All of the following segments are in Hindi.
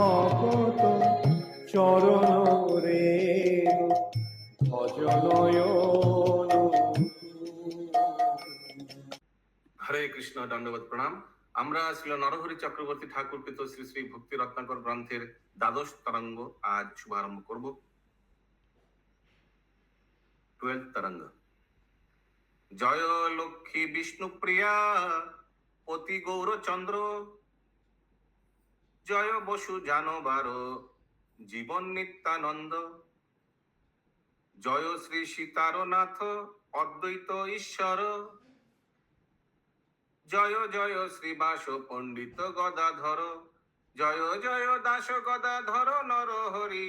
ভকত চরণ রেণু ভজনয়ন। হরে কৃষ্ণ, দণ্ডবত প্রণাম। আমরা ছিল নরহরি চক্রবর্তী ঠাকুর কৃত শ্রী শ্রী ভক্তি রত্নাকর গ্রন্থের দ্বাদশ তরঙ্গ আজ শুভারম্ভ করব। 12th তরঙ্গ। জয় লক্ষ্মী বিষ্ণুপ্রিয়া অতি গৌরচন্দ্র, জয় বসু জানবার জীবন নিত্যানন্দ, জয় শ্রী সীতারনাথ অদ্বৈত ঈশ্বর, জয় জয় শ্রীবাস পণ্ডিত গদাধর, জয় জয় দাস গদাধর নরহরি,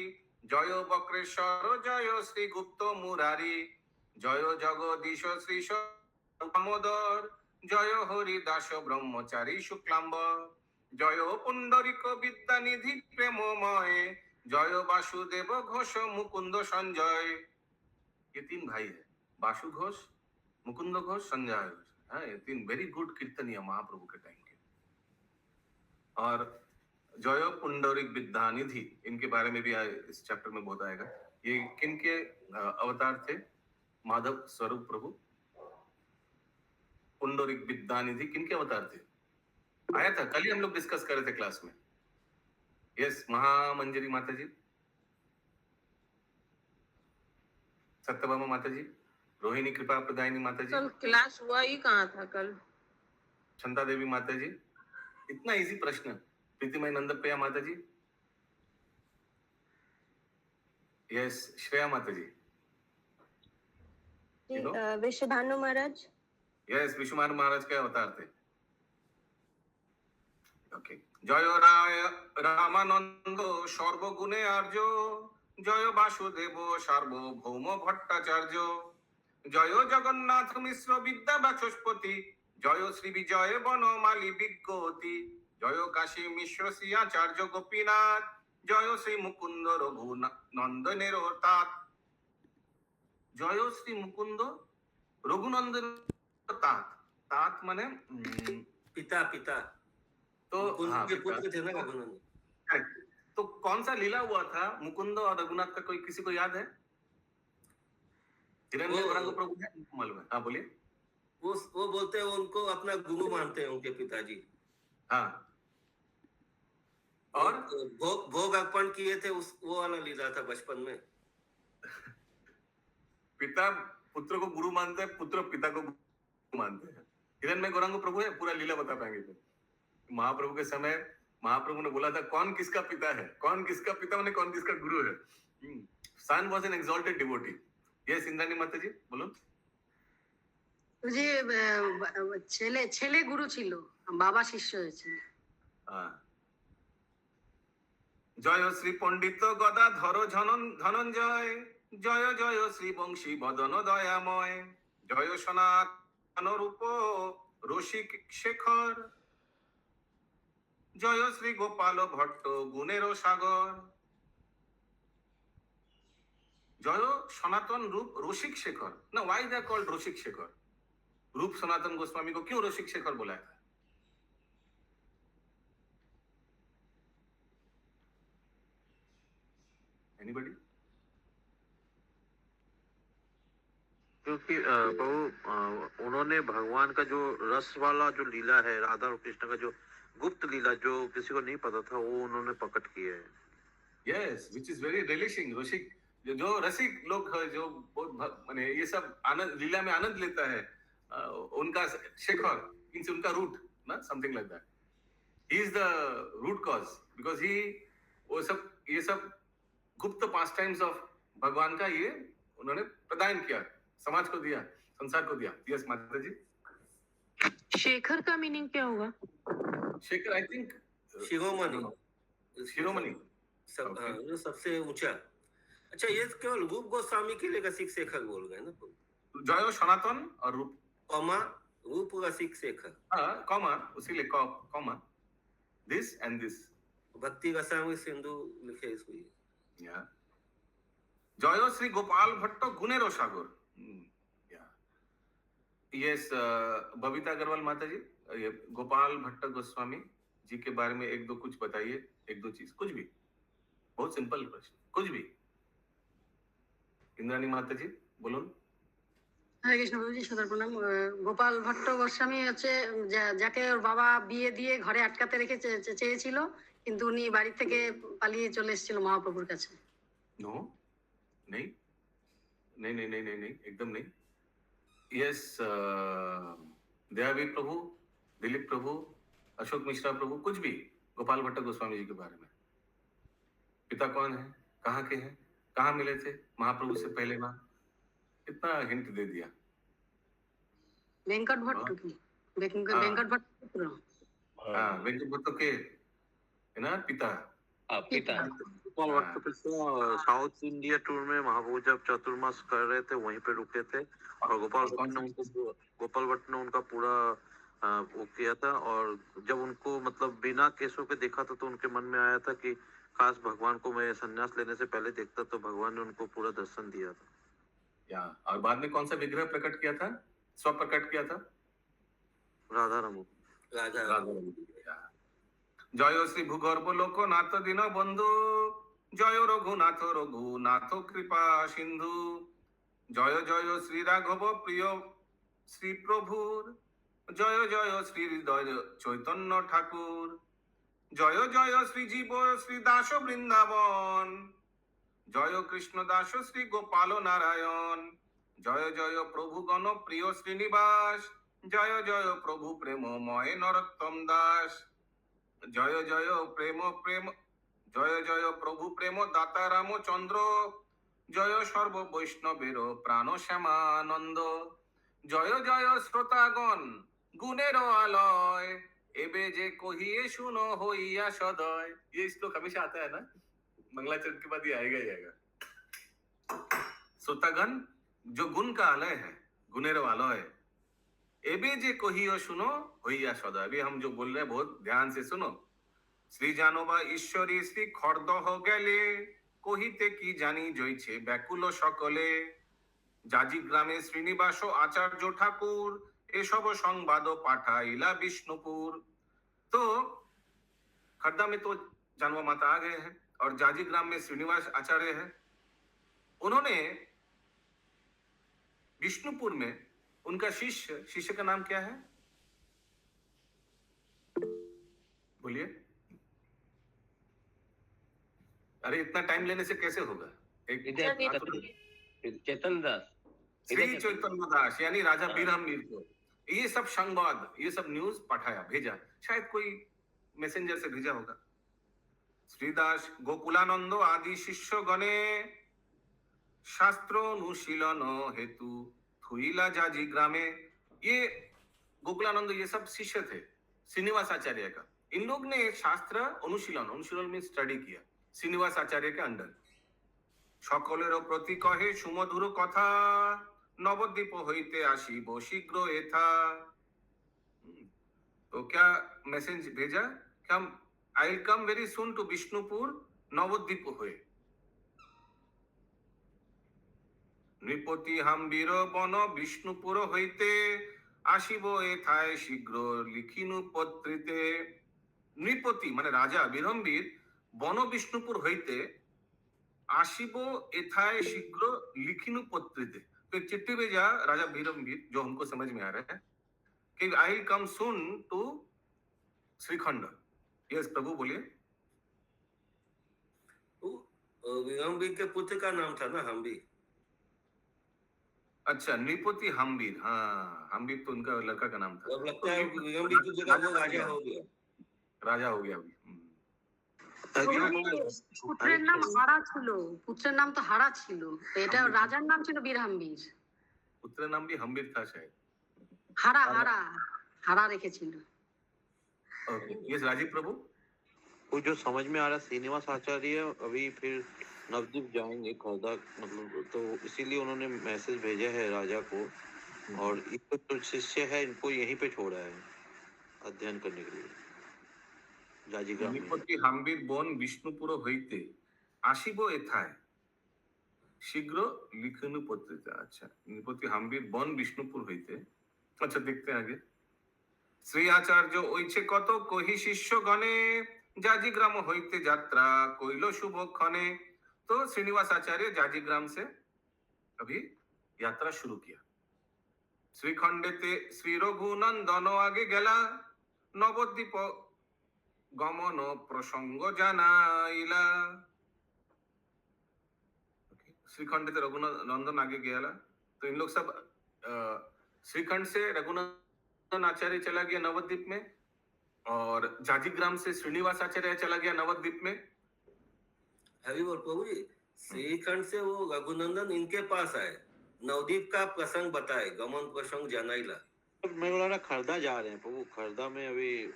জয় বক্রেশ্বর জয় শ্রী গুপ্ত মুরারি, জয় জগদীশ শ্রী দামোদর, জয় হরি দাস ব্রহ্মচারী শুক্লাম্বর, জয় পুণ্ডরিক বিদ্যানিধি প্রেমময়, जय वासुदेव घोष मुकुंद संजय। ये 3 भाई है, वासु घोष, मुकुंद घोष, संजय घोष। हाँ, ये 3 वेरी गुड कीर्तनीय महाप्रभु के टाइम के। और जय पुंडरिक विद्यानिधि, इनके बारे में भी इस चैप्टर में बहुत आएगा। ये किन के अवतार थे? माधव स्वरूप प्रभु। पुंडरिक विद्यानिधि किन के अवतार थे? आया था, कल ही हम लोग डिस्कस कर रहे थे क्लास में। यस, महामंजरी माता जी, सत्यभामा माता जी, रोहिणी कृपा प्रदायिनी माता जी। कल क्लास हुआ ही कहाँ था कल? छंता देवी माता जी। इतना इजी प्रश्न। प्रीतिमय नंदप्रिया माता जी। यस, श्रेया माता जी। विश्वभानु महाराज। यस, विश्वभानु महाराज के अवतार थे। ओके। जय राय रामानंद सर्वगुणे आर्य, जय वासुदेव सार्वभौम भट्टाचार्य, जय जगन्नाथ मिश्र विद्या बाचस्पति, जय श्री विजय बनमाली विज्ञति, जय काशी मिश्र श्री आचार्य गोपीनाथ, जय श्री मुकुंद रघुनंदनेर तात। जय श्री मुकुंद रघुनंदन तात। तात माने पिता पिता। तो हाँ, के पुत्र थे ना रघुनंदन। तो कौन सा लीला हुआ था मुकुंद और रघुनाथ का? कोई किसी को याद है? हिरण्य प्रभु है, मालूम है? हाँ बोलिए। वो बोलते हैं उनको अपना गुरु मानते हैं उनके पिताजी। हाँ, और भोग अर्पण किए थे, उस वो वाला लीला था बचपन में। पिता पुत्र को गुरु मानते हैं, पुत्र पिता को गुरु मानते हैं। हिरण्य गौरांग प्रभु है, पूरा लीला बता पाएंगे फिर। महाप्रभु के समय महाप्रभु ने बोला था कौन किसका पिता है, कौन किसका पिता माने कौन किसका गुरु है। Son was an exalted devotee. Yes, Indrani माता जी बोलो। যে ছেলে ছেলে গুরু ছিল, বাবা শিষ্য হয়েছিল। জয় শ্রী পণ্ডিত গদাধর ধনঞ্জয়, জয় জয় শ্রী বংশী বদন দয়াময়, জয় সনাতন রূপ রসিক শেখর, জয় শ্রী গোপাল ভট্ট গুণের সাগর, জয় সনাতन रूप रसिक शेखर। ना, व्हाई दे आर कॉल्ड रसिक शेखर? रूप सनातन गोस्वामी को क्यों रसिक शेखर बुलाया था? एनीबॉडी? क्योंकि प्रभु उन्होंने भगवान का जो रस वाला जो लीला है, राधा और कृष्ण का जो गुप्त लीला जो किसी को नहीं पता था, वो उन्होंने प्रकट किया है। Yes, which is very relishing. रसिक जो रसिक लोग है, जो बहुत माने ये सब आनंद लीला में आनंद लेता है, उनका शेखर मींस उनका रूट ना, something like that. He is the root cause because he वो सब ये सब गुप्त पास्ट टाइम्स ऑफ भगवान का ये उन्होंने प्रदान किया, समाज को दिया, संसार को दिया। यस माता जी। शेखर का मीनिंग क्या होगा? शेखर आई थिंक शिरोमणि। शिरोमणि सबसे ऊंचा। अच्छा, ये केवल रूप गोस्वामी के लिए रसिक शेखर बोल गए ना? जय सनातन और रूप कॉमा रूप रसिक शेखर। हाँ, कॉमा उसी लिए कॉमा दिस एंड दिस। भक्ति रसामृत सिंधु लिखे इसमें। जय श्री गोपाल भट्ट गुणेर सागर। यस, बबीता अग्रवाल माता जी। ये गोपाल भट्ट गोस्वामी जी के बारे में एक दो कुछ बताइए, एक दो चीज, कुछ भी, बहुत सिंपल प्रश्न, कुछ भी। इंद्राणी माता जी बोलুন। হরে কৃষ্ণ প্রভুজি, সদর প্রণাম। গোপাল ভট্ট গোস্বামী হচ্ছে যাকে ওর বাবা বিয়ে দিয়ে ঘরে আটকাতে রেখে চেয়েছিল, কিন্তু উনি বাড়ি থেকে পালিয়ে চলে এসেছিল মহাপ্রভুর কাছে। नो, नहीं, नहीं नहीं नहीं नहीं नहीं, एकदम नहीं। यस, दयावीर प्रभु, दिलीप प्रभु, अशोक मिश्रा प्रभु, कुछ भी, गोपाल भट्ट गोस्वामी जी के बारे में। पिता कौन है, कहाँ के हैं, कहाँ मिले थे महाप्रभु से पहले बार, कितना हिंट दे दिया। वेंकट भट्ट की हाँ। वेंकट भट्ट पुत्र। हाँ, वेंकट भट्ट के है ना पिता। पिता। गोपाल भट्ट पिता साउथ इंडिया टूर में महाप्रभु जब चतुर्मास कर रहे थे वहीं पे रुके थे, और गोपाल भट्ट ने उनका पूरा वो किया था। और जब उनको मतलब बिना केसों के देखा था तो उनके मन में आया था कि काश भगवान को मैं संन्यास लेने से पहले देखता, तो भगवान ने उनको पूरा दर्शन दिया था। या और बाद में कौन सा विग्रह प्रकट किया था, स्व प्रकट किया था? राधा रमन। राजा जय श्री भूगर्भ लोकनाथ दीन बंधु, जय रघुनाथ रघुनाथ कृपा सिंधु, जय जय श्री राघव प्रिय श्री प्रभुर, जय जय श्री हृदय चैतन्य ठाकुर, जय जय श्री जीव श्री दास वृंदावन, जय कृष्ण दास श्री गोपाल नारायण, जय जय प्रभु गण प्रिय श्रीनिवास, जय जय प्रभु प्रेममय नरोत्तम दास, जय जय प्रेम प्रेम, जय जय प्रभु प्रेम दाता रामचंद्र, जय सर्व वैष्णवेर प्राण श्यामानंद, जय जय श्रोतागण गुणेर आलय, एबे जे कहिए सुनो होइया सदय। ये श्लोक हमेशा आता है ना, मंगलाचरण के बाद ये आएगा ही आएगा। श्रोतागण जो गुण का आलय है, गुणेर आलय, एबे जे कहियो सुनो होइया सदा। अभी हम जो बोल रहे हैं बहुत ध्यान से सुनो। श्री जानोबा ईश्वरी श्री खरदह गेले, कहिते की जानी जइছে ব্যাকুল সকলে, जाजी ग्रामे श्रीनिवास आचार्य ठाकुर, एसब संवाद पाठाइला विष्णुपुर। तो खड्डा में तो जानवा माता आ गए हैं, और जाजी ग्राम में श्रीनिवास आचार्य है। उन्होंने विष्णुपुर में उनका शिष्य का नाम क्या है, बोलिए। अरे इतना टाइम लेने से कैसे होगा, चेतन दास, श्री चैतन्य दास यानी राजा बीरहमवीर को ये सब संवाद, ये सब न्यूज पठाया, भेजा, शायद कोई मैसेंजर से भेजा होगा। श्रीदास गोकुलानंद आदि शिष्य गणे, शास्त्र अनुशीलन हेतु थुईला जाजी ग्रामे। ये गोकुलानंद ये सब शिष्य थे श्रीनिवास आचार्य का। इन लोग ने शास्त्र अनुशीलन में स्टडी किया श्रीनिवास आचार्य के अंडर। सकलेर प्रति कहे सुमधुर कथा, नवद्वीप होइते आसीब शीघ्र एथा। तो क्या मैसेज भेजा, क्या I will come very soon to Vishnupur Navadvip हुए। नृपति हाम्बीर बन विष्णुपुर होइते, आसीब एथाय शीघ्र लिखिनु पत्रिते। नृपति माने राजा बीरहमवीर बन विष्णुपुर होइते, आसीब एथाय शीघ्र लिखिनु पत्रिते। तो एक चिट्ठी भेजा राजा बीरहमवीर, जो हमको समझ में आ रहा है कि I will come soon to Shrikhand. Yes प्रभु बोलिए। विरमवीर के पुत्र का नाम था ना हम्बी। अच्छा, नृपति हाम्बीर, हाँ हाम्बीर तो उनका लड़का का नाम था। अब लगता है विरमवीर की जगह वो राजा हो गया। राजा हो गया अभी। পুত্রের নাম হারা ছিল, পুত্রের নাম তো হারা ছিল, তো এটা রাজার নাম ছিল বীরহাম্বীর। पुत्र नाम भी हम्बीर था शायद। হারা হারা হারা রেখেছিল। ओके, यस राजीव प्रभु। वो जो समझ में आ रहा, श्रीनिवास आचार्य अभी फिर नवद्वीप जाएंगे खरदा, मतलब तो इसीलिए उन्होंने मैसेज भेजा है राजा को, और इनको जो शिष्य है इनको यहीं पे छोड़ा है अध्ययन करने के लिए जाजी ग्राम में। नृपति हाम्बीर बन विष्णुपुर होइते आसीब एथाय शीघ्र लिखनु पत्रिते। अच्छा, नृपति हाम्बीर बन विष्णुपुर होइते। अच्छा देखते हैं आगे। শ্রী আচার্য ঐছে কত কহি শিষ্যগণে जाजीग्राम होते यात्रा कोइलो शुभ क्षणे। तो श्रीनिवास आचार्य जाजीग्राम से अभी यात्रा शुरू किया। श्रीखंडेते श्री रघुनंदन आगे गेला नवद्वीप गमन प्रसंग जानाइला। श्रीखंडेते रघुनंदन आगे गया तो इन लोग सब श्रीखंड से रघुनंदन आचार्य चला गया नवद्वीप में और जाजीग्राम से श्रीनिवास आचार्य चला गया नवद्वीप में। हरि बोल प्रभु जी, श्रीखंड से वो रघुनंदन इनके पास आए, नवदीप का प्रसंग बताए, गमन प्रसंग जनाइला। मैं बोला ना खरदा जा रहे हैं प्रभु, खरदा में अभी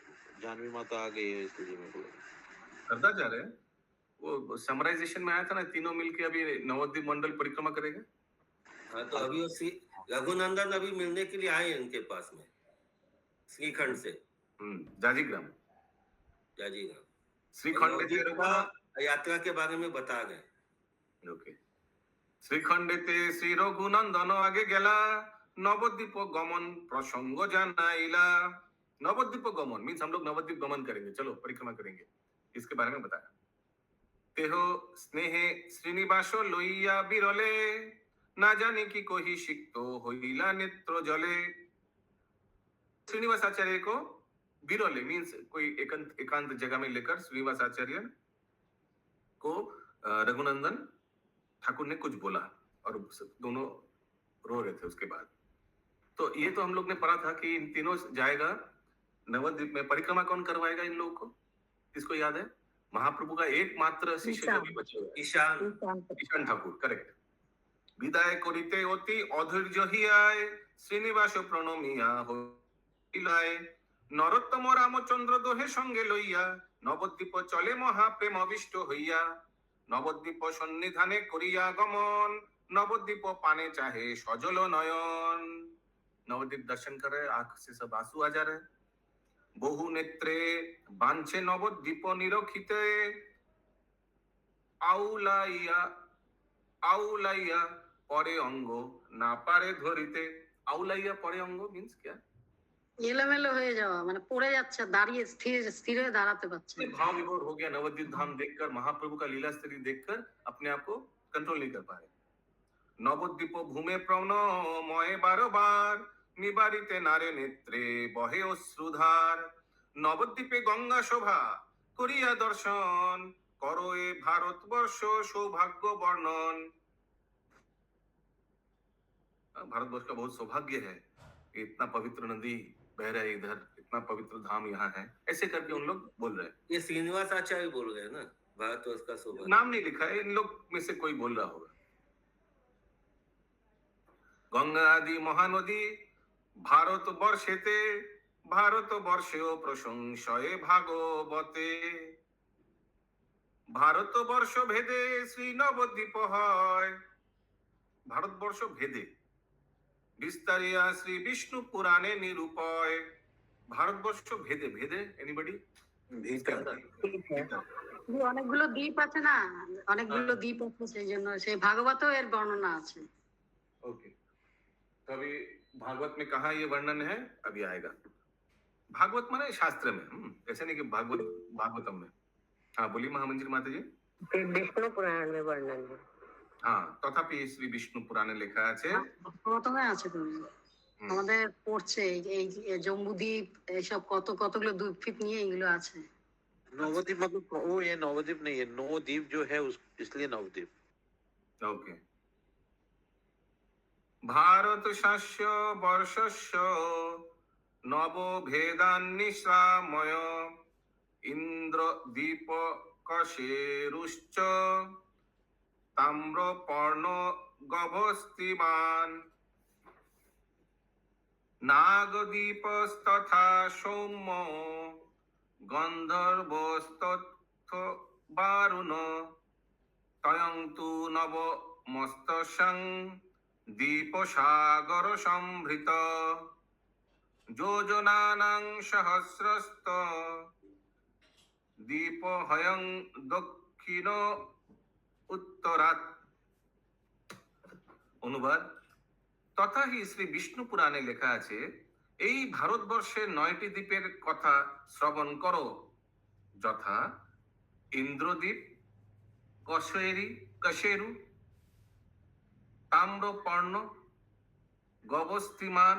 जानवी माता आ गई है इसलिए मैं बोला खरदा जा रहे हैं। वो समराइजेशन में आया था ना, तीनों मिलके अभी नवद्वीप मंडल परिक्रमा करेंगे। हाँ, तो अभी वो रघुनंदन अभी मिलने के लिए आए हैं इनके पास में श्रीखंड से। जाजीग्राम श्रीखंड यात्रा के बारे में बता गए। ओके। श्रीखंडेते श्री रघुनंदन आगे गेला नवद्वीप गमन प्रसंग जानाइला। नवद्वीप गमन मीन्स हम लोग नवद्वीप गमन करेंगे, चलो परिक्रमा करेंगे, इसके बारे में बताया। तेहो स्नेहे श्रीनिवास लोइया बिरले ना जाने की कोई सिक्त होइला नेत्र जले। श्रीनिवास आचार्य को बिरले मीन्स कोई एकांत जगह में लेकर श्रीनिवास आचार्य को रघुनंदन ठाकुर ने कुछ बोला और दोनों रो रहे थे। उसके बाद तो ये तो हम लोग ने पढ़ा था कि इन तीनों जाएगा नवद्वीप में। परिक्रमा कौन करवाएगा इन लोगों को, किसको याद है? महाप्रभु का एकमात्र शिष्य जो भी बचे हुए ईशान ठाकुर, करेक्ट। विदाय करिते অতি অধৈর্য হিয়ায় শ্রীনিবাস প্রণমিয়া হইলায় নরোত্তম রামচন্দ্র দোহে সঙ্গে লইয়া নবদ্বীপ চলে মহাপ্রেম অবিষ্ট হইয়া নবদ্বীপ সন্নিধানে করিয়া গমন নবদ্বীপ পানে চাহে সজল নয়ন। नवद्वीप दर्शन कर रहे, आंख से सब आंसू आ जा रहे। बहु नेत्रे बांछे नवद्वीप निरखिते आउलाइया आउलाइया परे अंग ना पारे धरिते। आउलाइया परे अंग मींस क्या? এলোমেলো হয়ে যাওয়া, মানে পড়ে যাচ্ছে, দাঁড়িয়ে স্থির হয়ে দাঁড়াতে পারছে না। भाव विभोर हो गया नवद्वीप धाम देखकर, महाप्रभु का लीला स्तरी देखकर अपने आप को कंट्रोल नहीं कर पा रहे। नवद्वीप भूमे प्रणमय बारबार निबारिते नारे नेत्रे बहे अश्रुधार। नवद्वीपे गंगा शोभा करिया दर्शन करो ए भारतवर्ष सौभाग्य वर्णन। भारतवर्ष का बहुत सौभाग्य है, इतना पवित्र नदी बह रहा है इधर, इतना पवित्र धाम यहाँ है, ऐसे करके उन लोग बोल रहे हैं। ये श्रीनिवास आचार्य बोल रहे हैं ना, भारतवर्ष का सौभाग्य। नाम नहीं लिखा है, इन लोग में से कोई बोल रहा होगा। गंगा आदि महानदी भारत वर्षेते भारत वर्षेओ प्रशंसये भागवते। भारत वर्ष भेदे श्री नवद्वीप হয়। भारतवर्ष भेदे विस्तारिया श्री विष्णु पुराणे निरूपय। भारतवर्ष भेदे भेदे एनीबडी অনেকগুলো দ্বীপ আছে না, অনেকগুলো দ্বীপ আছে, সেই জন্য সেই ভাগবতও এর বর্ণনা আছে। ओके, तो अभी भागवत में कहा ये वर्णन है, अभी आएगा। भागवत माने शास्त्र में, ऐसे नहीं कि भागवतम में। हाँ बोलिए महामंजिल माता जी। विष्णु पुराण में वर्णन है। हाँ, तथापि श्री विष्णु पुराणे লেখা আছে। প্রথমে আছে, তুমি আমাদের পড়ছে এই জম্বুদ্বীপ এইসব কতগুলো দ্বীপ নিয়ে এগুলো আছে। नवद्वीप मतलब वो ये नवद्वीप नहीं है, नवद्वीप जो है उस इसलिए नवद्वीप। ओके। भारत शास्य वर्षस्य नव भेदान्निश्रामय इंद्र दीप कशेरुश्च ताम्र पर्ण गभस्तिमान नागदीपस्तथा सौम्य गंधर्वस्तथ वारुण तयं तु नव मस्तसं दीप सागर संभृत योजनानां सहस्रस्त दीप हयं दक्षिण उत्तरात्। অনুবাদ, তথা হি শ্রী বিষ্ণু পুরাণে লেখা আছে এই ভারতবর্ষের 9টি দ্বীপের কথা শ্রবণ করো, যথা ইন্দ্রদ্বীপ, কশেরু, তাম্রপর্ণ, গবস্তিমান,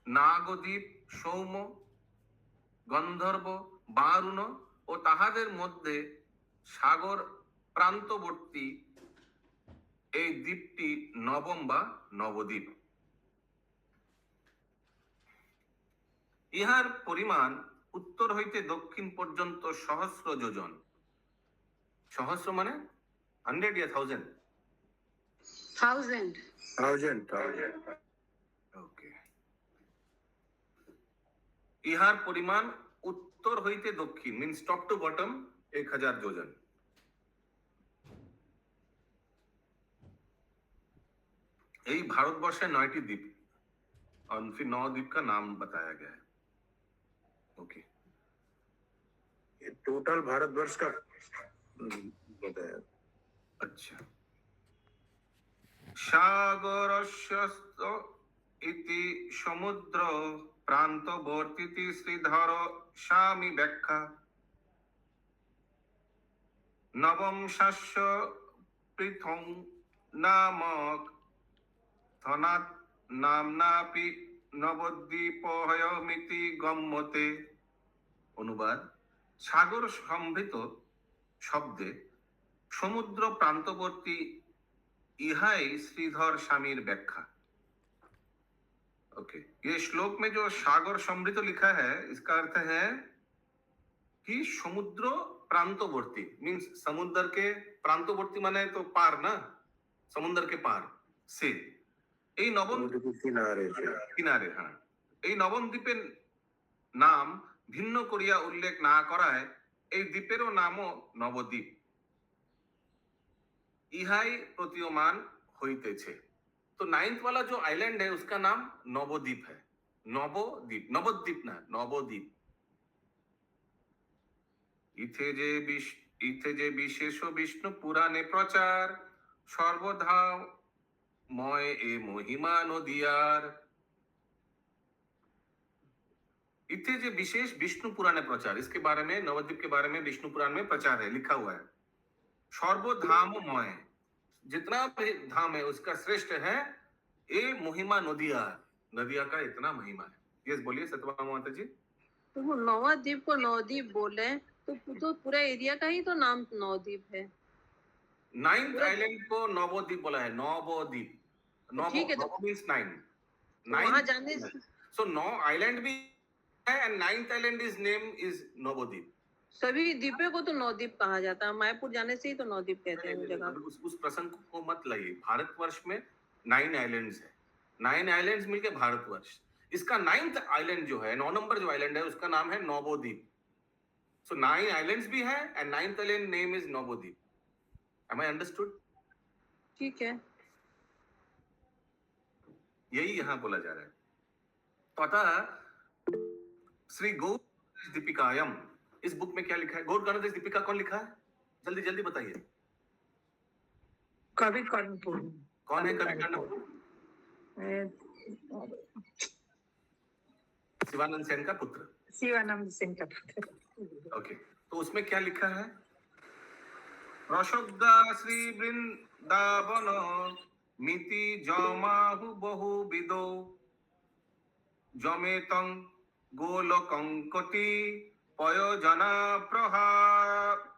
নাগদ্বীপ, সৌম, গন্ধর্ব, বারুণ ও তাহাদের মধ্যে সাগর প্রান্তবর্তী এই দ্বীপটি নবম বা নবদ্বীপ। ইহার পরিমাণ উত্তর হইতে দক্ষিণ পর্যন্ত সহস্র যোজন। সহস্র মানে 100 या 1000? 1000। ওকে। ইহার পরিমাণ উত্তর হইতে দক্ষিণ মিন্স টপ টু বটম 1000 যোজন। এই भारतवर्ष 9टी द्वीप और फिर 9 द्वीप का नाम बताया गया है। ओके। टोटल भारतवर्ष का बताया। अच्छा। सागरस्य इति समुद्र प्रान्तवर्तीति श्रीधर स्वामी व्याख्या नवम शास्य पृथं नामक धनात् नामनापि नवद्वीपहयमिति गम्यते। অনুবাদ, সাগর সমৃত শব্দে সমুদ্র প্রান্তবর্তী इहाई श्रीधर स्वामीर व्याख्या। ओके, ये श्लोक में जो सागर समृत लिखा है इसका अर्थ है कि समुद्र प्रांतवर्ती मीन्स समुद्र के प्रांतवर्ती माने तो पार ना, समुद्र के पार से এই নবম কিনারে। হ্যাঁ, এই নবম দ্বীপের নাম ভিন্ন করিয়া উল্লেখ না করায় এই দ্বীপেরও নামও নবদ্বীপ इहाई प्रतीयमान होइतेछे। तो 9th वाला जो आइलैंड है उसका नाम नवद्वीप है। नवद्वीप, नवद्वीप ना, नवद्वीप। इथे जे विशेष विष्णु पुराणे प्रचार सर्वधा मय ए महिमा नदियार। इथे जे विशेष विष्णु पुराणे प्रचार, इसके बारे में नवद्वीप के बारे में विष्णु पुराण में प्रचार है, लिखा हुआ है। सर्वधाममय, जितना भी धाम है उसका श्रेष्ठ है ये महिमा नदिया। नदिया का इतना महिमा है। यस बोलिए सत्यभामा माता जी। तो वो नवद्वीप को नवद्वीप बोले तो पूरा एरिया का ही तो नाम नवद्वीप है। 9th आइलैंड को नवद्वीप बोला है, नवद्वीप। ठीक है, तो मींस 9। वहां जाने सो 9 आइलैंड भी है and 9th island is name is Navadvip. सभी द्वीपों को तो नवद्वीप कहा जाता है। मायापुर जाने से ही तो नवद्वीप कहते हैं उस जगह। उस प्रसंग को मत लाइए। भारतवर्ष में 9 आइलैंड्स है, 9 आइलैंड्स मिलके भारतवर्ष। इसका 9th आइलैंड जो है, 9 नंबर जो आइलैंड है उसका नाम है नवद्वीप। सो 9 आइलैंड्स भी है and 9th island name is Navadvip. Am I understood? ठीक है, यही यहाँ बोला जा रहा है। तो अतः श्री गौर दीपिकायम, इस बुक में क्या लिखा है? गौर गणेश दीपिका कौन लिखा है? जल्दी जल्दी बताइए। कवि कर्णपुर। कौन है कवि कर्णपुर? शिवानंद सेन का पुत्र। शिवानंद सेन का पुत्र। ओके, तो उसमें क्या लिखा है? रसोद्गा श्री वृंदावन मिति जमाहु बहुविदो जमेतं गोलकंकति पयोजना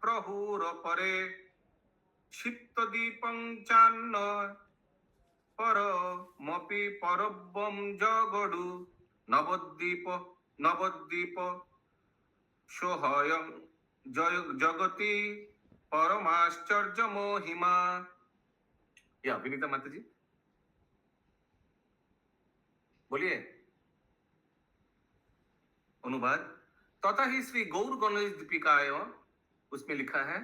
प्रहुर परे क्षिप्तदीपं चान्न परमपि परब्बं जगडु नवद्वीप सोहयं जगति परमाश्चर्य महिमा। या विनीता माता जी बोलिए। अनुवाद, तथा ही श्री गौर गणेश दीपिकाय उसमें लिखा है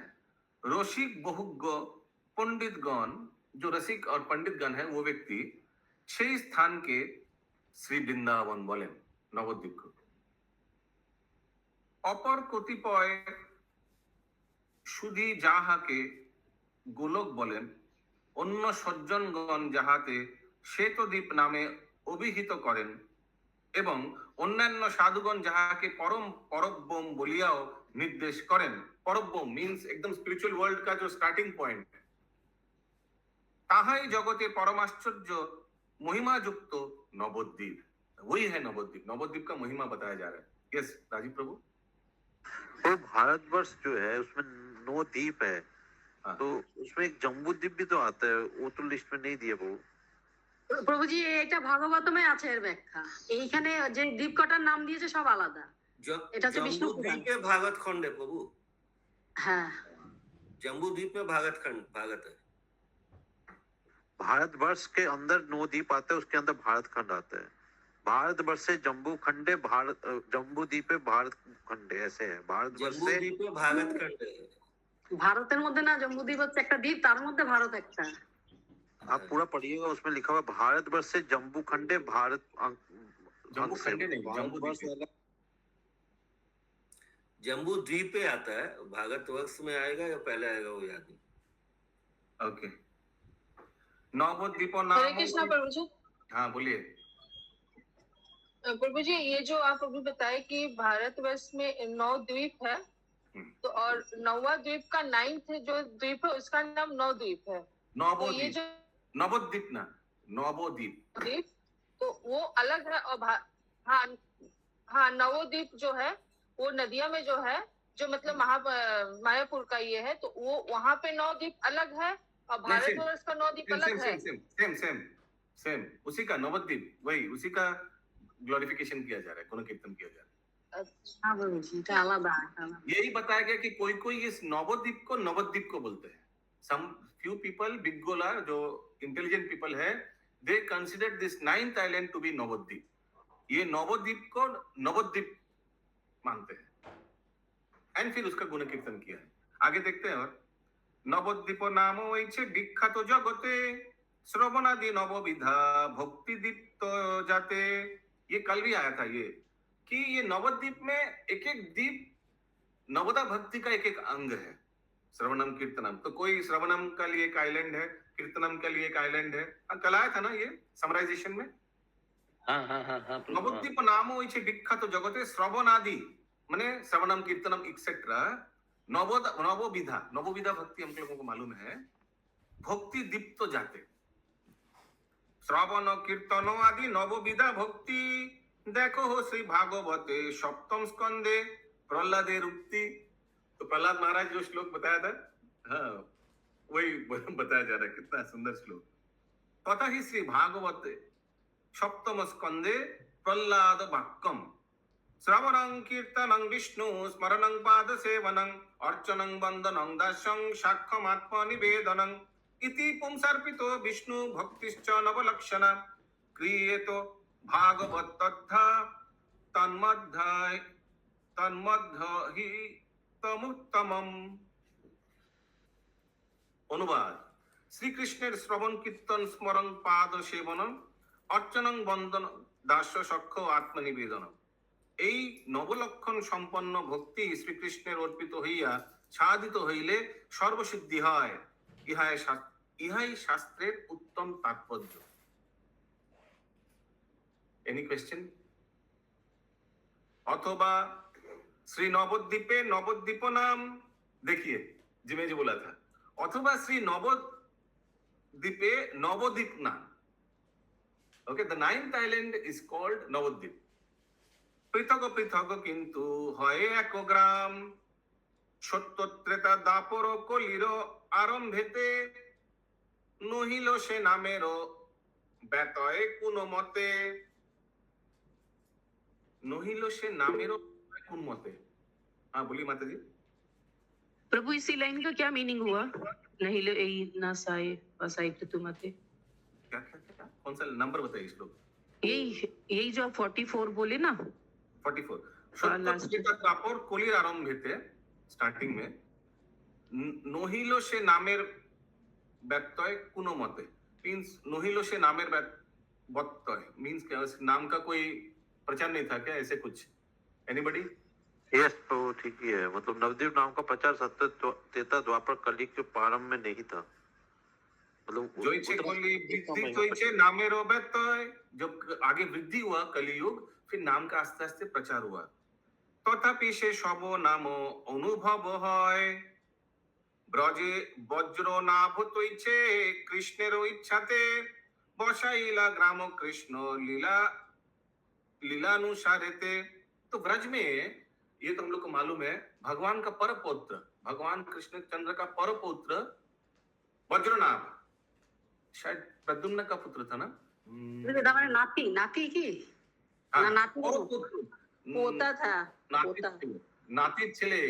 रसिक बहुज्ञ पंडितगण, जो रसिक और पंडितगण है वो व्यक्ति 6 स्थान के श्री वृंदावन बोले नवद्वीप को। अपर कतिपय सुधी যাহাকে গোলক বলেন, অন্য সজ্জনগণ যাহাতে শ্বেতদ্বীপ নামে অভিহিত করেন, এবং অন্যান্য সাধুগণ যাহাকে পরম পরব্রহ্ম বলিয়াও নির্দেশ করেন। পরব্রহ্ম মিন্স एकदम स्पिरिचुअल वर्ल्ड का जो स्टार्टिंग पॉइंट, ताहाई जगते परमाश्चर्य महिमा युक्त नवद्वीप, वही है नवद्वीप। नवद्वीप का महिमा बताया जा रहा है। यस राजीव प्रभु। तो भारतवर्ष जो है उसमें 9 द्वीप है, हाँ। तो उसमें एक जम्बू द्वीप भी तो आता है, वो तो लिस्ट में नहीं दिया वो। প্রভুজি এটা ভাগবতমে আছে এর ব্যাখ্যা। এইখানে যে দ্বীপ কটার নাম দিয়েছে সব আলাদা। এটা হচ্ছে বিষ্ণু जम्बू পুরাণ। द्वीप में भागत खंड है प्रभु, হ্যাঁ जम्बू द्वीप में भागत खंड भागत है। भारतवर्ष के अंदर 9 द्वीप आते हैं, उसके अंदर भारत खंड आता है। भारतवर्ष से जम्बू खंडे, भारत जम्बू द्वीप है, भारत खंडे, ऐसे है। भारतवर्ष जम्बू से द्वीप में भागत खंड है। ভারতের মধ্যে না, জম্বুদ্বীপ হচ্ছে একটা দ্বীপ, তার মধ্যে ভারত একটা। आप पूरा पढ़िएगा, उसमें लिखा हुआ है भारतवर्ष से जम्बू खंडे, भारत जम्बू खंडे नहीं, जम्बू भारतवर्ष द्वीप। अलग। जम्बू द्वीप पे आता है, भागत वर्ष में आएगा या पहले आएगा वो याद नहीं। ओके। नवद्वीप हरे नाम। कृष्णा प्रभु जी। हाँ बोलिए। प्रभु जी ये जो आप अभी बताए कि भारतवर्ष में 9 द्वीप है, तो और 9वां द्वीप का 9th जो द्वीप है उसका नाम नवद्वीप है। तो ये नवद्वीप, जो नवद्वीप ना, नवद्वीप। द्वीप तो वो अलग है। और हाँ हाँ, नवोद्वीप जो है वो नदिया में जो है, जो मतलब मायापुर का ये है, तो वो वहां पे 9 द्वीप अलग है और भारतवर्ष का 9 द्वीप सेम अलग सेम है। सेम सेम सेम सेम उसी का नवद्वीप, वही उसी का ग्लोरिफिकेशन किया जा रहा है, गुण कीर्तन किया जा रहा है। হ্যাঁ প্রভুজি এটা আলাদা আলাদা। यही बताया गया कि कोई कोई इस नवद्वीप को नवद्वीप को बोलते हैं। सम फ्यू पीपल, बिग गोला जो इंटेलिजेंट पीपल है, they consider this 9th island to be Navadvip. ये नवद्वीप को नवद्वीप मानते हैं एंड फिर उसका गुण कीर्तन किया है। आगे देखते हैं। और नवद्वीप नाम হইছে বিখ্যাত জগতে, শ্রবণাদি নববিধা भक्ति दीप्त जाते। ये कल भी आया था ये कि ये नवद्वीप में एक एक द्वीप नवदा भक्ति का एक एक अंग है। श्रवणम कीर्तनम, तो कोई श्रवणम का लिए एक आइलैंड है, कीर्तनम के लिए एक आइलैंड है। कल आया था ना ये समराइजेशन में। हाँ हाँ हाँ हाँ नवद्वीप नाम হইছে বিখ্যাত জগতে, শ্রবণাদি माने श्रवणम कीर्तनम एक्सेट्रा, नवविधा, नवविधा भक्ति हम लोगों को मालूम है, भक्ति दीप्त जाते। श्रवण कीर्तन आदि नवविधा भक्ति देखो हो श्री भागवते सप्तम स्कंदे प्रहलादेर उक्ति। तो प्रहलाद महाराज जो श्लोक बताया था, हाँ वही बताया जा रहा है। कितना सुंदर श्लोक। तथा ही श्री भागवते सप्तम स्कंदे प्रहलाद वाक्यम, श्रवणं कीर्तनं विष्णु स्मरणं पाद सेवनं अर्चनं वंदनं दास्यं साक्ष्यम् आत्मनिवेदनं इति पुंसर्पितो विष्णु भक्तिश्च नवलक्षणा क्रियेतो भागवत तथा तन्मध्य हि तमुत्तमम्। अनुवाद। श्री कृष्णेर श्रवण कीर्तन स्मरण पाद सेवनं अर्चनं वंदन दास्य साक्ष्य आत्मनिवेदन, এই নবলক্ষণ সম্পন্ন ভক্তি শ্রীকৃষ্ণের অর্পিত হইয়া সাধিত হইলে সর্বসিদ্ধি হয়। ইহাই শাস্ত্রের উত্তম তাৎপর্য। Any question? अथवा श्री नवद्वीपे नवद्वीप नाम, देखिए जिमे जो बोला था, अथवा श्री नवद्वीपे नवद्वीप नाम। Okay, the 9th island is called Navadvip. पृथक पृथक किंतु হয় এক গ্রাম, সত্য ত্রেতা দাপর কলির আরম্ভেতে নহিল সে নামের ব্যতয় কোন মতে। নহিল সে নামের কোন মতে। हाँ बोलिए माता जी। प्रभु इसी लाइन का क्या मीनिंग हुआ? नहीं लो यही ना साए वसाई तुमते, क्या क्या क्या कौन सा नंबर बताइए श्लोक? यही जो 44 बोले ना, 44। last- সত্য কাপড় কলির আরম্ভেতে স্টার্টিং में নহিল সে নামের ব্যত্যয় কোনো মতে, मींस নহিল সে নামের ব্যত্যয় मींस क्या उस नाम का कोई प्रचार नहीं था क्या, ऐसे कुछ? एनीबॉडी? यस, तो ठीक ही है। मतलब नवद्वीप नाम का प्रचार सत्य त्रेता द्वापर कलयुग के प्रारंभ में नहीं था। मतलब जोइचे उतना कोली इतना वृद्धि महिमा जोइचे नामे रोबेतोय, जब आगे वृद्धि हुआ कलियुग, फिर नाम का आस्ते आस्ते प्रचार हुआ। तथापि সে সব নাম অনুভব হয়, ব্রজে বজ্র নাভ তৈছে কৃষ্ণের ইচ্ছাতে, বসাইলা ग्राम कृष्ण लीला लीलानुसारेते। तो ब्रज में ये तो हम लोग को मालूम है, भगवान का परपौत्र, भगवान कृष्ण चंद्र का परपौत्र वज्रनाभ, शायद प्रद्युम्न का पुत्र था ना। এটা মানে নাতি নাতি কি हाँ, না নাতি परपौत्र, पोता था नाती पोता ছেলে, नाती ছেলে,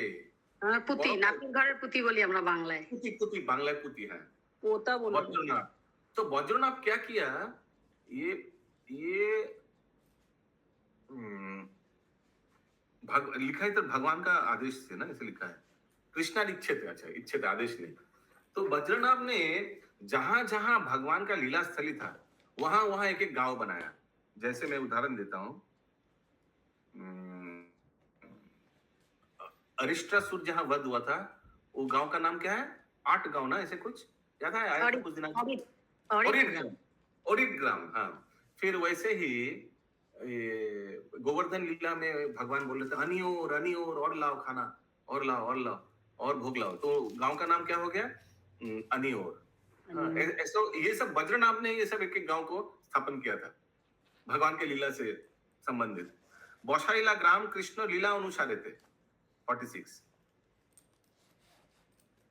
পুতি বড় নাতির ঘরের পুতি বলি আমরা বাংলায়। पुती पुती बांग्ला पुती है पोता बोला जाता है। वज्रनाभ। तो वज्रनाभ क्या किया, ये लिखा है तो भगवान का आदेश से ना, ऐसे लिखा है कृष्णा इच्छित, अच्छा इच्छित आदेश नहीं। तो वज्रनाभ ने जहां जहां भगवान का लीला स्थली था, वहां वहां एक एक गांव बनाया। जैसे मैं उदाहरण देता हूं, अरिष्टासुर जहां वध हुआ था, वो गांव का नाम क्या है, 8 गांव ना, ऐसे कुछ याद है, आया था कुछ दिन आगे? ओरिट ग्राम, हाँ। फिर वैसे ही गोवर्धन लीला में भगवान बोल रहे थे अनियोर अनियोर, और लाओ खाना, और लाओ और लाओ और भोग लाओ, तो गांव का नाम क्या हो गया, अनियोर। हाँ, ऐसा ये सब वज्रनाभ ने ये सब एक एक गांव को स्थापन किया था भगवान के लीला से संबंधित। बसाइला ग्राम कृष्ण लीला अनुसारे थे 46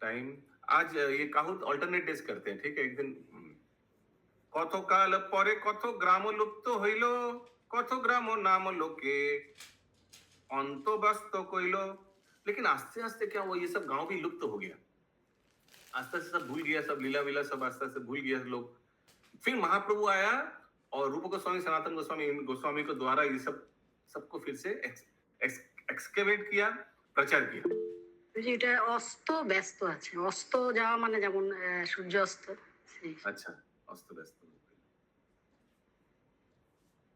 टाइम। आज ये काहुत अल्टरनेट डेज करते हैं, ठीक है, एक दिन कत काल परे कत ग्राम लुप्त हইল, कत ग्राम नाम लोके अंतबस्त कइलो। लेकिन आस्ते आस्ते क्या हुआ, ये सब गांव भी लुप्त हो गया, आस्ते आस्ते सब भूल गया, सब लीला विला सब आस्ते आस्ते भूल गया लोग। फिर महाप्रभु आया और रूप गोस्वामी, सनातन गोस्वामी, इन गोस्वामी को द्वारा ये सब सबको फिर से एक्सकेवेट किया, प्रचार किया। এটা অস্ত ব্যস্ত আছে, অস্ত যাওয়া মানে যেমন সূর্যাস্ত। আচ্ছা, অস্ত ব্যস্ত।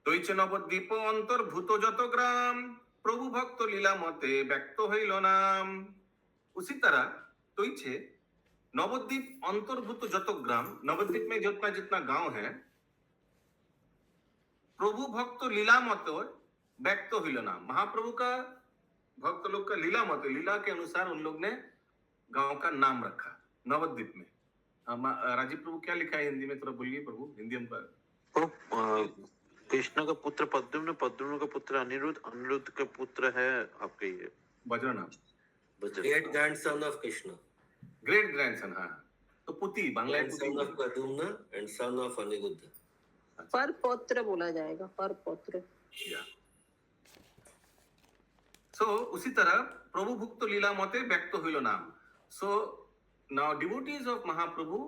দৈচ নবদ্বীপ অন্তর্ভূত যত গ্রাম, প্রভু ভক্ত লীলা মতে ব্যক্ত হইল নাম। उसी तरह দৈচে नवद्वीप अंतर्भूत যত গ্রাম, नवद्वीप में जितना जितना गांव है, प्रभु भक्त लीला मत व्यक्त हुई नाम। महाप्रभु का भक्त लोग का लीला मत, लीला के अनुसार उन लोग ने गांव का नाम रखा नवद्वीप में। राजीव प्रभु क्या लिखा है हिंदी में, थोड़ा बोलिए प्रभु, हिंदी हम पर। कृष्ण का पुत्र पद्युम्न, पद्युम्न का पुत्र अनिरुद्ध, अनिरुद्ध का पुत्र है आपके ये Vajranabh, great grandson of Krishna, great grandson. हाँ, तो पुती Bangla grandson of Pradyumna and son of Aniruddha. पर पौत्र बोला जाएगा, पर पौत्र। सो उसी तरह प्रभु भक्त लीला मते व्यक्त हुई नाम। सो नाउ डिवोटीज ऑफ महाप्रभु,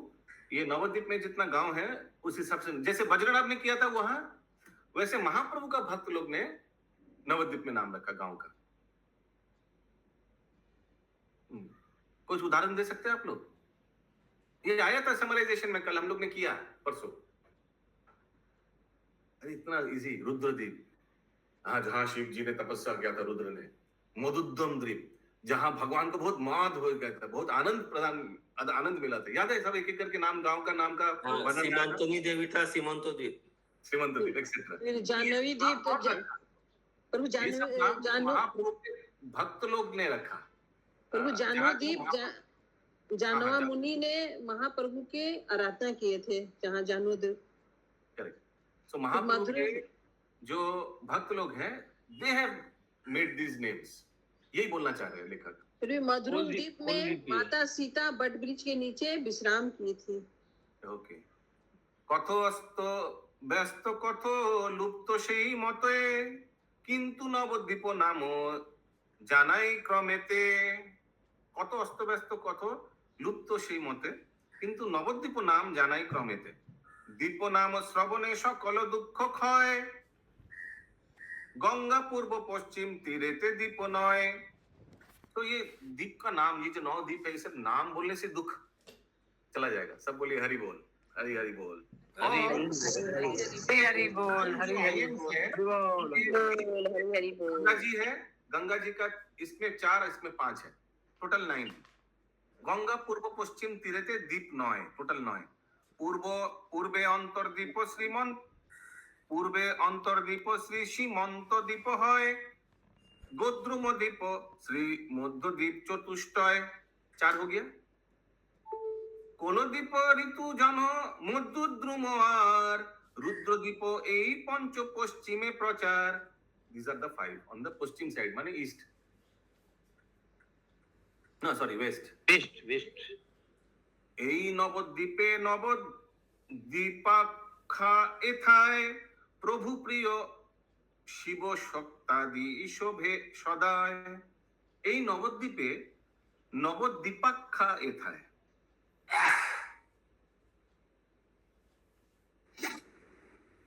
ये नवद्वीप में जितना गांव है उस हिसाब से, जैसे वज्रनाभ ने किया था वहां, वैसे महाप्रभु का भक्त लोग ने नवद्वीप में नाम रखा गांव का। कुछ उदाहरण दे सकते हैं आप लोग? ये आया था समराइजेशन में, कल हम लोग ने किया, परसों। अरे इतना इजी, रुद्रद्वीप, हाँ, जहां शिव जी ने तपस्या किया था, रुद्र ने। मधुद्दम द्वीप, जहां भगवान को बहुत माद हो गया था, बहुत आनंद प्रदान, आनंद मिला था। याद है सब एक एक करके नाम, गांव का नाम का वर्णन। सीमांतनी देवी था, सीमंतो द्वीप, श्रीमंत द्वीप एक्सेट्रा। जानवी द्वीप, प्रभु महाप्रभु के भक्त लोग ने रखा। प्रभु जानवी द्वीप, जानवा मुनि ने महाप्रभु के आराधना किए थे, जहाँ जानवी द्वीप। करेक्ट। सो महाप्रभु के जो भक्त लोग हैं, they have made these names, यही बोलना चाह रहे हैं लेखक। फिर मधुरम द्वीप में माता सीता बट वृक्ष के नीचे विश्राम की थी। ओके। कथो अस्त ব্যস্ত কত লুপ্ত সেই মতে, কিন্তু নবদ্বীপ নাম জানাই ক্রমেতে। কত অস্ত ব্যস্ত কত লুপ্ত সেই মতে, কিন্তু নবদ্বীপ নাম জানাই ক্রমেতে। দ্বীপ নাম শ্রবণে সকল দুঃখ ক্ষয়, गंगा पूर्व पश्चिम तीरेते दीप नय। तो ये द्वीप का नाम, ये जो 9 द्वीप है, ये सब नाम बोलने से दुख चला जाएगा। सब बोलिए हरि बोल, हरि हरि बोल, हरि हरि बोल, हरि हरि बोल, हरि बोल। गंगा जी है, गंगा जी का इसमें 4, इसमें 5 है, टोटल 9। गंगा पूर्व पश्चिम तीरेते दीप 9, टोटल 9। পূর্বে অন্তর্দ্বীপ শ্রী সীমন্ত দ্বীপ হয়, গোদ্রুম দ্বীপ শ্রী মধ্যদ্বীপ চতুষ্টয়। 4 हो गया। কোন দ্বীপ ঋতু জন মধ্যদ্রুম আর রুদ্রদ্বীপ এই পঞ্চ পশ্চিমে প্রচার। These are the 5 on the Paschim side, মানে ইস্ট, না সরি ওয়েস্ট। वेस्ट এই নবদ্বীপে নবদ্বীপাখ্যা এথায় প্রভু প্রিয় শিব সপ্তাদি শোভে সদায়। এই নবদ্বীপে নবদ্বীপাখ্যা এথায়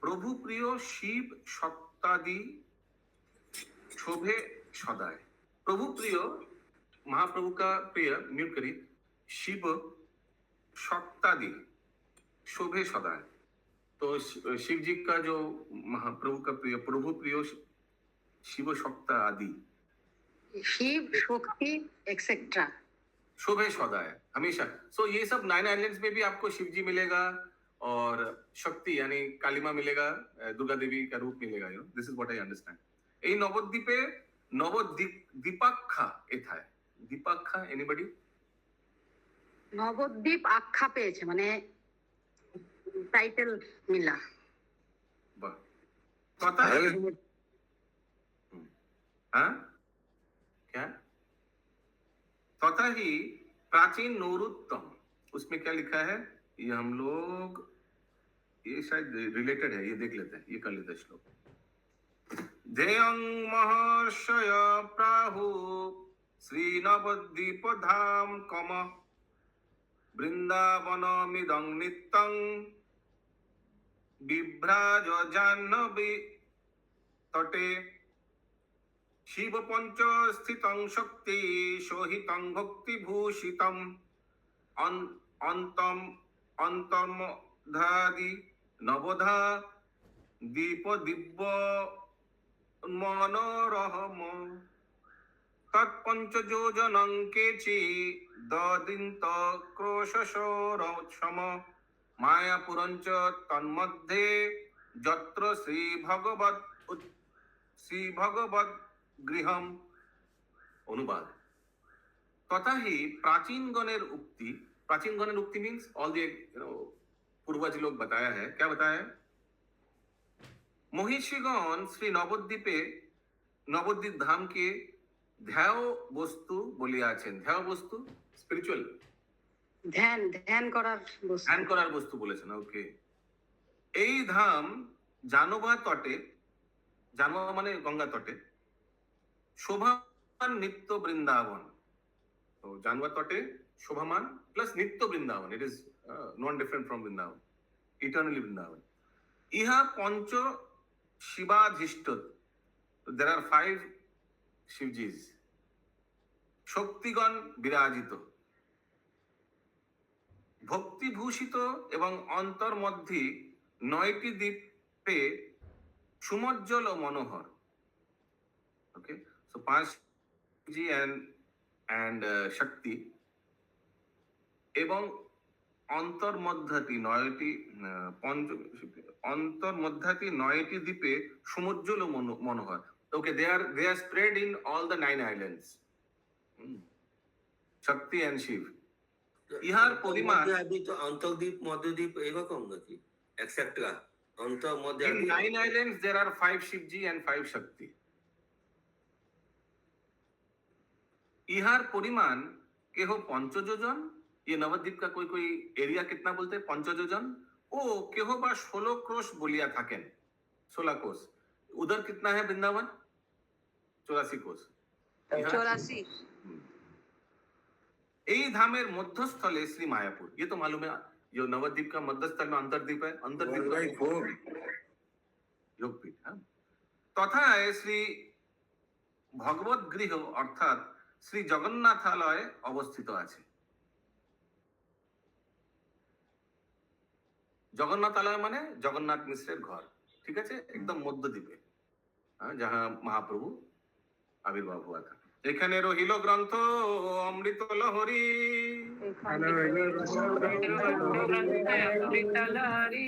প্রভু প্রিয় শিব সপ্তাদি शोभे सदाय। प्रभु प्रिय, महाप्रभु का प्रिय, म्यूट करिए, शिव सप्तादि शोभे सदाय। तो शिव जी का जो महाप्रभु का प्रिय, प्रभु प्रिय शिव सप्ता आदि, शिव शक्ति एक्सेट्रा शोभे सदाय हमेशा। सो ये सब 9 आइलैंड्स में भी आपको शिव जी मिलेगा और शक्ति यानी कालिमा मिलेगा, दुर्गा देवी का रूप मिलेगा। You know, this is what I understand. এই নবদ্বীপে নবদ্বীপাখ্যা এথায়। দীপাখ্যা এনিবডি? নবদ্বীপ আখ্যা পেয়েছে, মানে টাইটেল মিলা। বাহ। पता है? हाँ क्या? तथा ही प्राचीन नौरुत्तम, उसमें क्या लिखा है? ये हम लोग, ये शायद रिलेटेड है, ये देख लेते हैं, ये कर लेते हैं श्लोक। ध्येयं महर्षय प्राहु श्री नवद्वीप धाम कम वृंदावनमिदं नित्यं बिभ्राज जाह्नवी तटे शिव पंच स्थितं शक्ति शोहितं भक्ति भूषितं अंतर्मधादि नवधा दीप दिव्य मनोरहम तत्पंचयोजनं केचि ददिन्त क्रोशशोरक्षम मायापुरञ्च तन्मध्ये यत्र श्रीभगवद् गृहम। अनुवाद। तथा ही प्राचीन गणेर उक्ति, प्राचीन गणेर उक्ति मीन्स ऑल द पूर्वज लोग बताया है। क्या बताया है? মহিষীগণ শ্রী নবদ্বীপে নবদ্বীপ ধামকে ধ্যায় বস্তু বলিয়াছেন। ধ্যায় বস্তু স্পিরিচুয়াল, ধ্যান করার বস্তু বলেছেন। ওকে। এই ধাম জানবা তটে, জানবা মানে গঙ্গা তটে, শোভামান নিত্য বৃন্দাবন। তো জানবা তটে শোভামান প্লাস নিত্য Vrindavan, it is non different from Vrindavan, eternally Vrindavan. ইহা পঞ্চ শিবাধিষ্ঠ, there are 5 শিবজিস, শক্তিগণ বিরাজিত, ভক্তিভূষিত এবং অন্তর্মধ্যে 9টি দ্বীপে সুমজ্জ্বল ও মনোহর। ওকে, সো 5 শিবজি and শক্তি এবং অন্তর্মধ্যাতি 9টি দ্বীপে সমুজ্জ্বল ও মনোহর। ওকে, they are spread in all the 9 islands. Shakti and Shiva. ইহার পরিমাণ আদি তো অন্তর্দ্বীপ মধ্যদ্বীপ এরকম নাকি এটসেট্রা? অন্তর মধ্যে in 9 islands there are 5 শিবজি and 5 শক্তি। इहार परिमाण केहो 5 योजन। ये नवद्वीप का कोई एरिया कितना बोलते हैं? 5 योजन। ओ केहो बा 16 क्रोश बोलिया थाकेन, 16 कोस। उधर कितना है वृंदावन? 84 कोस। 84। এই ধামের মধ্যস্থলে শ্রী মায়াপুর। ये तो मालूम है, जो नवद्वीप का मध्यस्थल में अंतर्द्वीप है, अंतर्द्वीप योगपीठ। तथा श्री भगवत गृह अर्थात श्री जगन्नाथालय अवस्थित আছে। जगन्नाथालय माने जगन्नाथ मिश्रेर घर, ठीक है, एकदम मध्यद्वीपे, जहाँ महाप्रभु आविर्भाव हुआ था। এখানে রহিল গ্রন্থ অমৃত লহরী।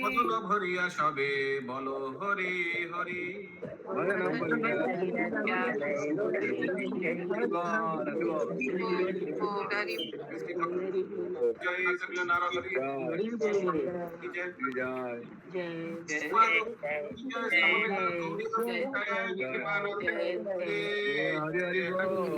মধুর ভরিয়া সবে বলো হরি হরি। জয় সকল নার হরি জয় हरि हरि बोल।